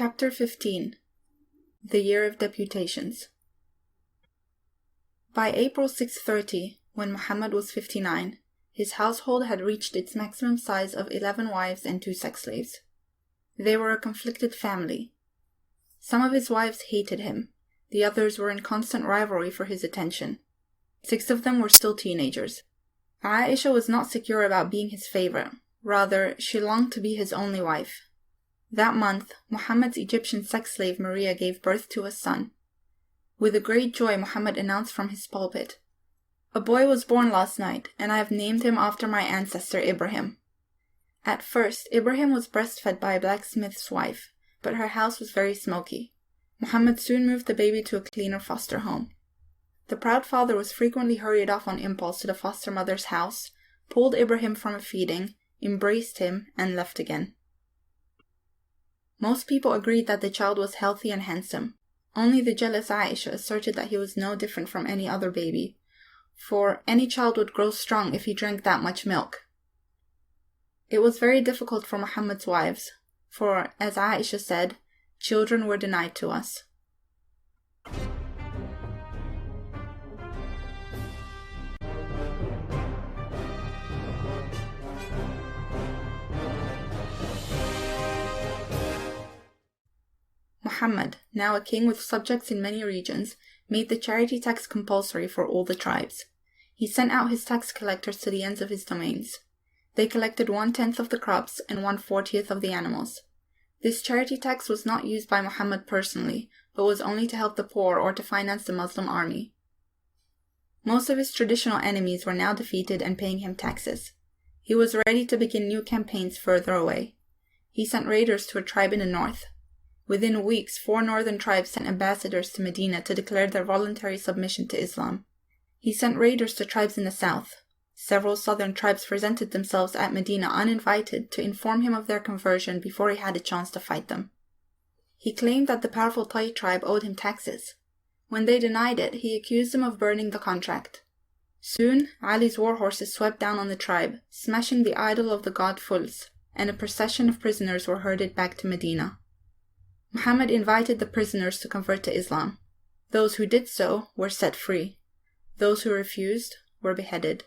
Chapter 15. The Year of Deputations. By April 630, when Muhammad was 59, his household had reached its maximum size of 11 wives and 2 sex slaves. They were a conflicted family. Some of his wives hated him, the others were in constant rivalry for his attention. 6 of them were still teenagers. Aisha was not secure about being his favorite, rather, she longed to be his only wife. That month, Muhammad's Egyptian sex slave Maria gave birth to a son. With a great joy, Muhammad announced from his pulpit, "A boy was born last night, and I have named him after my ancestor Ibrahim." At first, Ibrahim was breastfed by a blacksmith's wife, but her house was very smoky. Muhammad soon moved the baby to a cleaner foster home. The proud father was frequently hurried off on impulse to the foster mother's house, pulled Ibrahim from a feeding, embraced him, and left again. Most people agreed that the child was healthy and handsome. Only the jealous Aisha asserted that he was no different from any other baby, for any child would grow strong if he drank that much milk. It was very difficult for Muhammad's wives, for, as Aisha said, children were denied to us. Muhammad, now a king with subjects in many regions, made the charity tax compulsory for all the tribes. He sent out his tax collectors to the ends of his domains. They collected 1/10 of the crops and 1/40 of the animals. This charity tax was not used by Muhammad personally, but was only to help the poor or to finance the Muslim army. Most of his traditional enemies were now defeated and paying him taxes. He was ready to begin new campaigns further away. He sent raiders to a tribe in the north. Within weeks, 4 northern tribes sent ambassadors to Medina to declare their voluntary submission to Islam. He sent raiders to tribes in the south. Several southern tribes presented themselves at Medina uninvited to inform him of their conversion before he had a chance to fight them. He claimed that the powerful Tai tribe owed him taxes. When they denied it, he accused them of burning the contract. Soon, Ali's war horses swept down on the tribe, smashing the idol of the god Fuls, and a procession of prisoners were herded back to Medina. Muhammad invited the prisoners to convert to Islam. Those who did so were set free. Those who refused were beheaded.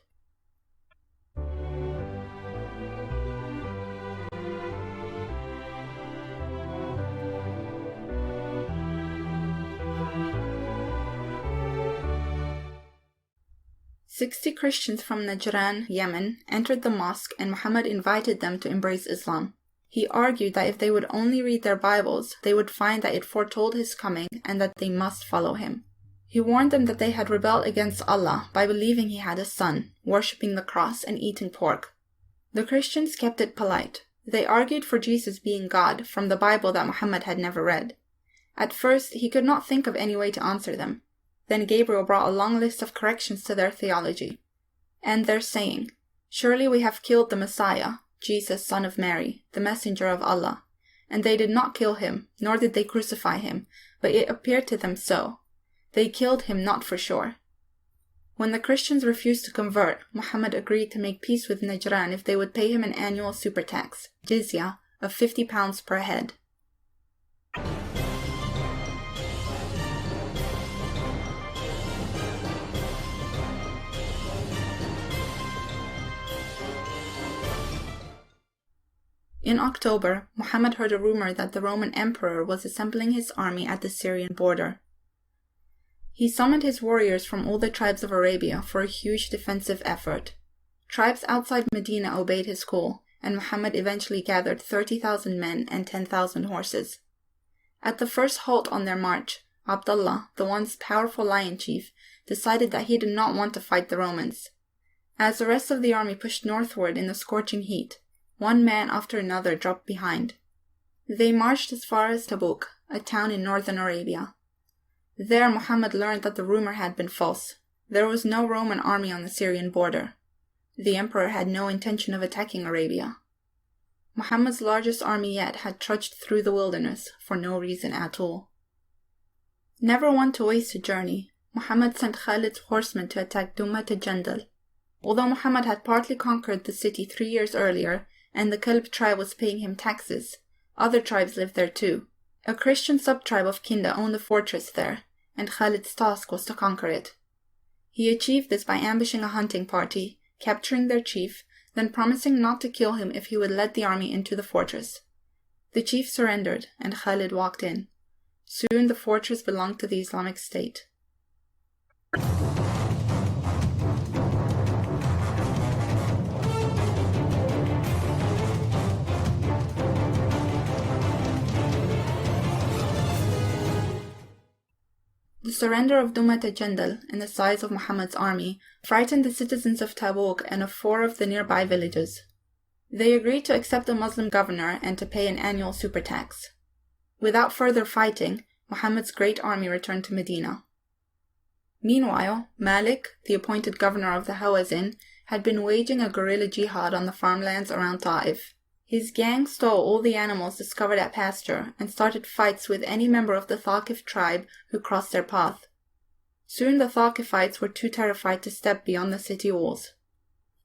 "60 Christians from Najran, Yemen, entered the mosque and Muhammad invited them to embrace Islam. He argued that if they would only read their Bibles, they would find that it foretold his coming and that they must follow him. He warned them that they had rebelled against Allah by believing he had a son, worshipping the cross, and eating pork. The Christians kept it polite. They argued for Jesus being God from the Bible that Muhammad had never read. At first, he could not think of any way to answer them. Then Gabriel brought a long list of corrections to their theology. And their saying, 'Surely we have killed the Messiah, Jesus, son of Mary, the messenger of Allah. And they did not kill him, nor did they crucify him, but it appeared to them so. They killed him not for sure.' When the Christians refused to convert, Muhammad agreed to make peace with Najran if they would pay him an annual super tax, jizya, of 50 pounds per head. In October, Muhammad heard a rumor that the Roman emperor was assembling his army at the Syrian border. He summoned his warriors from all the tribes of Arabia for a huge defensive effort. Tribes outside Medina obeyed his call, and Muhammad eventually gathered 30,000 men and 10,000 horses. At the first halt on their march, Abdullah, the once powerful lion chief, decided that he did not want to fight the Romans. As the rest of the army pushed northward in the scorching heat, one man after another dropped behind. They marched as far as Tabuk, a town in northern Arabia. There Muhammad learned that the rumor had been false. There was no Roman army on the Syrian border. The emperor had no intention of attacking Arabia. Muhammad's largest army yet had trudged through the wilderness for no reason at all. Never one to waste a journey, Muhammad sent Khalid's horsemen to attack Dumata Jandal. Although Muhammad had partly conquered the city 3 years earlier, and the Kalb tribe was paying him taxes, other tribes lived there too, A Christian sub-tribe of Kinda owned a fortress there, and Khalid's task was to conquer it. He achieved this by ambushing a hunting party, capturing their chief, then promising not to kill him if he would lead the army into the fortress. The chief surrendered, and Khalid walked in. Soon the fortress belonged to the Islamic State. The surrender of Dumata Jandal and the size of Muhammad's army frightened the citizens of Tabuk and of 4 of the nearby villages. They agreed to accept a Muslim governor and to pay an annual super tax. Without further fighting, Muhammad's great army returned to Medina. Meanwhile, Malik, the appointed governor of the Hawazin, had been waging a guerrilla jihad on the farmlands around Ta'if. His gang stole all the animals discovered at pasture and started fights with any member of the Thaqif tribe who crossed their path. Soon the Thaqifites were too terrified to step beyond the city walls.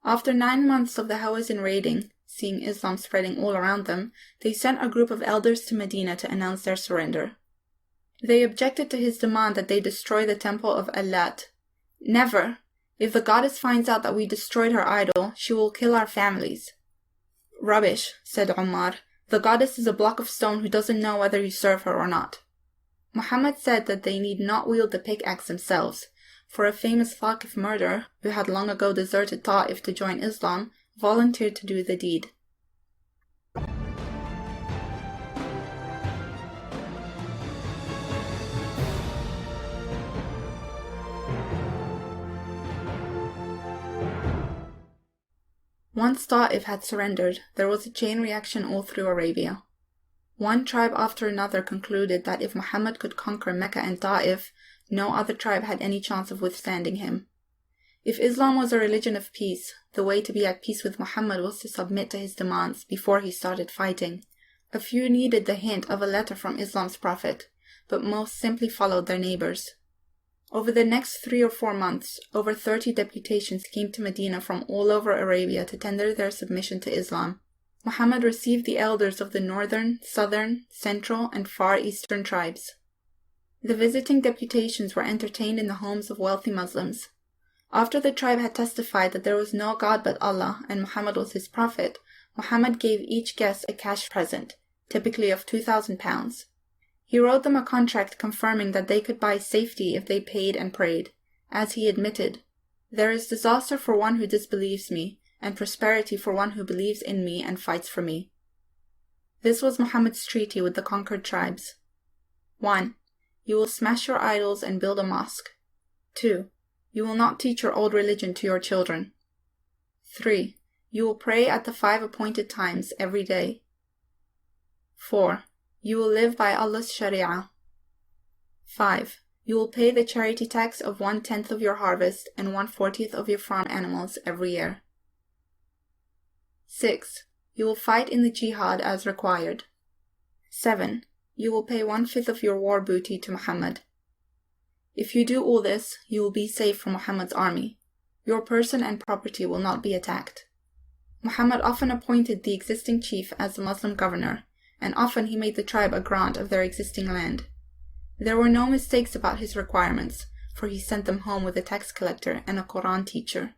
After 9 months of the Hawazin raiding, seeing Islam spreading all around them, they sent a group of elders to Medina to announce their surrender. They objected to his demand that they destroy the temple of Allat. "Never! If the goddess finds out that we destroyed her idol, she will kill our families." "Rubbish," said Umar. "The goddess is a block of stone who doesn't know whether you serve her or not." Muhammad said that they need not wield the pickaxe themselves, for a famous Thaqif murderer, who had long ago deserted Ta'if to join Islam, volunteered to do the deed. Once Ta'if had surrendered, there was a chain reaction all through Arabia. One tribe after another concluded that if Muhammad could conquer Mecca and Ta'if, no other tribe had any chance of withstanding him. If Islam was a religion of peace, the way to be at peace with Muhammad was to submit to his demands before he started fighting. A few needed the hint of a letter from Islam's prophet, but most simply followed their neighbors. Over the next 3 or 4 months, over 30 deputations came to Medina from all over Arabia to tender their submission to Islam. Muhammad received the elders of the northern, southern, central, and far eastern tribes. The visiting deputations were entertained in the homes of wealthy Muslims. After the tribe had testified that there was no God but Allah and Muhammad was his prophet, Muhammad gave each guest a cash present, typically of 2,000 pounds. He wrote them a contract confirming that they could buy safety if they paid and prayed. As he admitted, "There is disaster for one who disbelieves me, and prosperity for one who believes in me and fights for me." This was Muhammad's treaty with the conquered tribes. 1. You will smash your idols and build a mosque. 2. You will not teach your old religion to your children. 3. You will pray at the 5 appointed times every day. 4. You will live by Allah's Sharia. 5. You will pay the charity tax of 1/10 of your harvest and 1/40 of your farm animals every year. 6. You will fight in the jihad as required. 7. You will pay 1/5 of your war booty to Muhammad. If you do all this, you will be safe from Muhammad's army. Your person and property will not be attacked. Muhammad often appointed the existing chief as the Muslim governor, and often he made the tribe a grant of their existing land. There were no mistakes about his requirements, for he sent them home with a tax collector and a Quran teacher.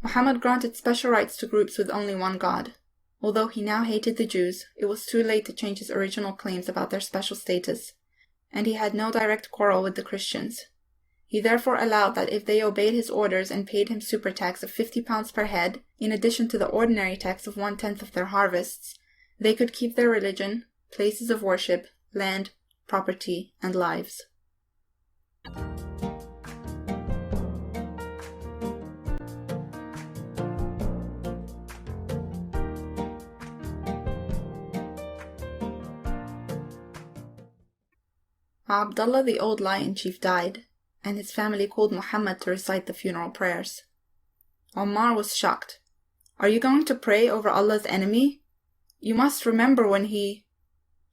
Muhammad granted special rights to groups with only one God. Although he now hated the Jews, it was too late to change his original claims about their special status, and he had no direct quarrel with the Christians. He therefore allowed that if they obeyed his orders and paid him super tax of 50 pounds per head, in addition to the ordinary tax of 1/10 of their harvests, they could keep their religion, places of worship, land, property, and lives. Abdullah the old lion chief died, and his family called Muhammad to recite the funeral prayers. Omar was shocked. "Are you going to pray over Allah's enemy? You must remember when he—"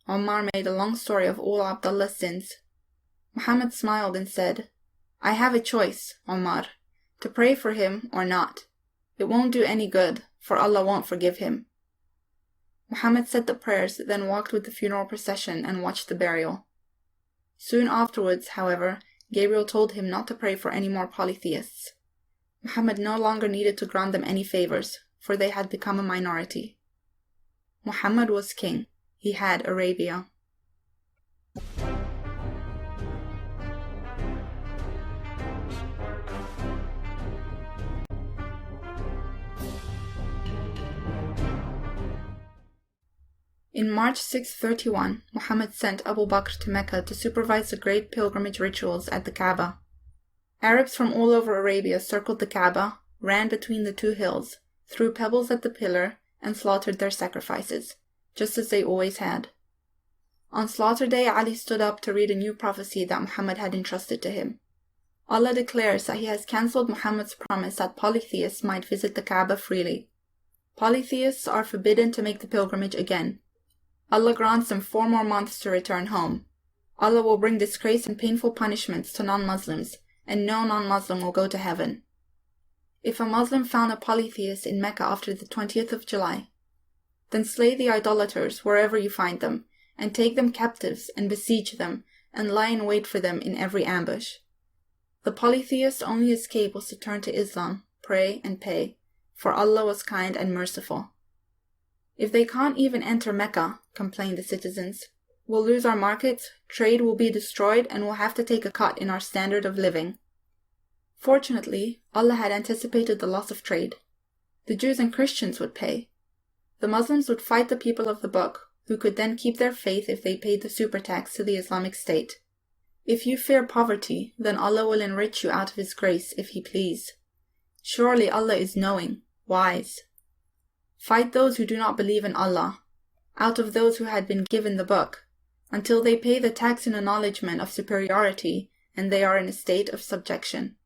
Omar made a long story of all Abdullah's sins. Muhammad smiled and said, "I have a choice, Omar, to pray for him or not. It won't do any good, for Allah won't forgive him." Muhammad said the prayers, then walked with the funeral procession and watched the burial. Soon afterwards, however, Gabriel told him not to pray for any more polytheists. Muhammad no longer needed to grant them any favors, for they had become a minority. Muhammad was king. He had Arabia. In March 631, Muhammad sent Abu Bakr to Mecca to supervise the great pilgrimage rituals at the Kaaba. Arabs from all over Arabia circled the Kaaba, ran between the two hills, threw pebbles at the pillar, and slaughtered their sacrifices, just as they always had. On Slaughter Day, Ali stood up to read a new prophecy that Muhammad had entrusted to him. Allah declares that He has cancelled Muhammad's promise that polytheists might visit the Kaaba freely. Polytheists are forbidden to make the pilgrimage again. Allah grants them 4 more months to return home. Allah will bring disgrace and painful punishments to non-Muslims, and no non-Muslim will go to heaven. If a Muslim found a polytheist in Mecca after the 20th of July, then slay the idolaters wherever you find them, and take them captives and besiege them, and lie in wait for them in every ambush. The polytheist's only escape was to turn to Islam, pray and pay, for Allah was kind and merciful. If they can't even enter Mecca, complained the citizens, we'll lose our markets, trade will be destroyed, and we'll have to take a cut in our standard of living. Fortunately, Allah had anticipated the loss of trade. The Jews and Christians would pay. The Muslims would fight the people of the book, who could then keep their faith if they paid the super tax to the Islamic State. If you fear poverty, then Allah will enrich you out of His grace if He please. Surely Allah is knowing, wise. Fight those who do not believe in Allah, out of those who had been given the book, until they pay the tax in acknowledgement of superiority and they are in a state of subjection.